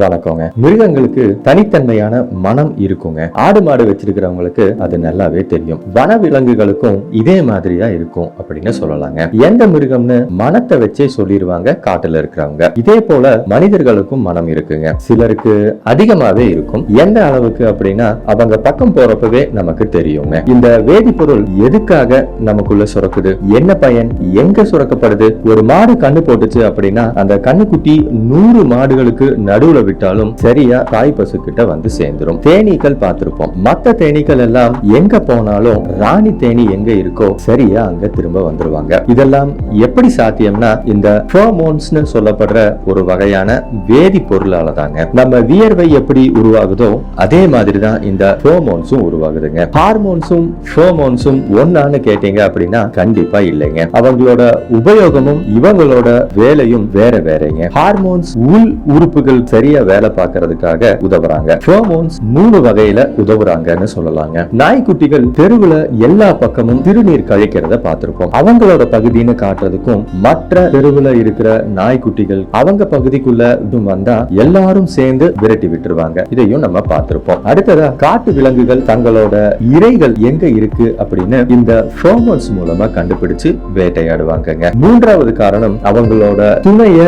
வணக்கங்க. மிருகங்களுக்கு தனித்தன்மையான மனம் இருக்குங்க. ஆடு மாடு வச்சிருக்கிறவங்களுக்கு அது நல்லாவே தெரியும். வன விலங்குகளுக்கும் இதே மாதிரியா இருக்கும் அப்படின்னு சொல்லலாங்க. எந்த மிருகம்னு மனத்தை வச்சே சொல்லிடுவாங்க காட்டுல இருக்கிறவங்க. இதே போல மனிதர்களுக்கும் மனம் இருக்குங்க. சிலருக்கு அதிகமாவே இருக்கும். எந்த அளவுக்கு அப்படின்னா அவங்க பக்கம் போறப்பவே நமக்கு தெரியுங்க. இந்த வேதிப்பொருள் எதுக்காக நமக்குள்ள சுரக்குது, என்ன பயன், எங்க சுரக்கப்படுது? ஒரு மாடு கண்ணு போட்டுச்சு அப்படின்னா அந்த கண்ணுக்குட்டி 100 மாடுகளுக்கு நடுவுல விட்டாலும் சரியா தாய் பசு கிட்ட வந்து சேர்ந்துரும். தேனீக்கள் பார்த்திருப்போம். மத்த தேனீக்கள் எல்லாம் எங்க போனாலும் ராணி தேனி எங்க இருக்கோ சரியா அங்க திரும்ப வந்துருவாங்க. இதெல்லாம் எப்படி சாத்தியம்னா இந்த ஃபெரோமோன்ஸ்னு சொல்லப்படுற ஒரு வகையான வேதி பொருளால தாங்க. நம்ம வியர்வை எப்படி உருவாகுதோ அதே மாதிரிதான் இந்த ஃபெரோமோன்ஸும் உருவாகுதுங்க. ஹார்மோன்ஸும் ஃபெரோமோன்ஸும் ஒன்னான்னு கேட்டீங்க அப்படின்னா கண்டிப்பா இல்லைங்க. அவங்களோட உபயோகமும் இவங்களோட வேலையும் வேற வேறங்க. ஹார்மோன்ஸ் உள் உறுப்புகள் சரியா வேலை பார்க்கறதுக்காக உதவுறாங்க. ஃபெரோமோன்ஸ் 3 வகையில உதவுறாங்கன்னு சொல்லலாங்க. நாய்க்குட்டிகள் தெருவுல எல்லா பக்கமும் திருநீர் கழிக்கிறத பார்த்திருப்போம். அவங்களோட பகுதின்னு காட்டுறதுக்கும் மற்ற தெருவுல இருக்கிற நாய்க்குட்டிகள் அவங்க பகுதிக்குள்ள வந்தா எல்லாரும் சேர்ந்து விரட்டி விட்டுருவாங்க. இதையும் நம்ம பார்த்திருப்போம். அடுத்ததா காட்டு விலங்குகள் தங்களோட இரைகள் எங்க இருக்கு அப்படின்னு இந்த ஃபெரோமோன்ஸ் மூலமா கண்டுபிடிச்சு வேட்டையாடுவாங்க. மூன்றாவது காரணம் அவங்களோட துணைய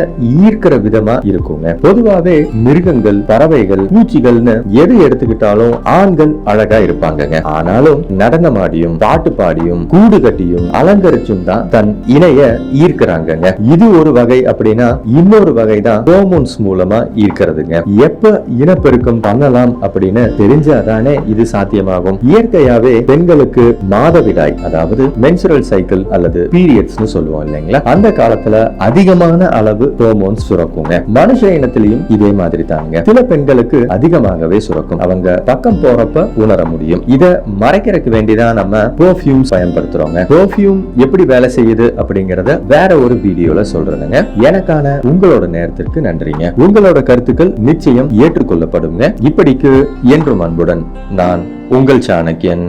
ஈர்க்கிற விதமா இருக்குங்க. பொதுவாவே மிருகங்கள், பறவைகள், பூச்சிகள்னு எது எடுத்துக்கிட்டாலும் ஆண்கள் அழகா இருப்பாங்க. ஆனாலும் நடனமாடியும் பாட்டு பாடியும் கூடு கட்டியும் அலங்கரிச்சும் தான் தன் இணைய ஈர்க்கிறாங்க. இது ஒரு வகை அப்படின்னா இன்னொரு வகை தான் ஹார்மோன்ஸ் மூலமா ஈர்க்கிறதுங்க. எப்ப இனப்பெருக்கம் பண்ணலாம் அப்படின்னு தெரிஞ்சாதானே இது சாத்தியமாகும். இயற்கையாவே பெண்களுக்கு மாதவிடாய், அதாவது மென்சுரல் சைக்கிள் அல்லது பீரியட்ஸ்னு சொல்லுவோம் இல்லைங்களா, அந்த காலத்துல அதிகமான அளவு ஹார்மோன்ஸ் சுரக்குங்க. மனுஷ இனத்திலையும் இதே மாதிரி தாங்க. சில பெண்களுக்கு அதிகமாகவே சுரக்கும். அவங்க பக்கம் போறப்ப உணர முடியும். இத மறைக்கிறதுக்கு வேண்டிதான் நம்ம பெர்ஃபியூம் பயன்படுத்துறோங்க. பெர்ஃபியூம் எப்படி வேலை செய்யுது அப்படிங்கறத வேற ஒரு வீடியோல சொல்றேங்க. எனக்கான உங்களோட நேரத்திற்கு நன்றிங்க. உங்களோட கருத்துக்கள் நிச்சயம் ஏற்றுக்கொள்ளப்படுங்க. இப்படிக்கு என்றும் அன்புடன் நான் உங்கள் சாணக்கியன்.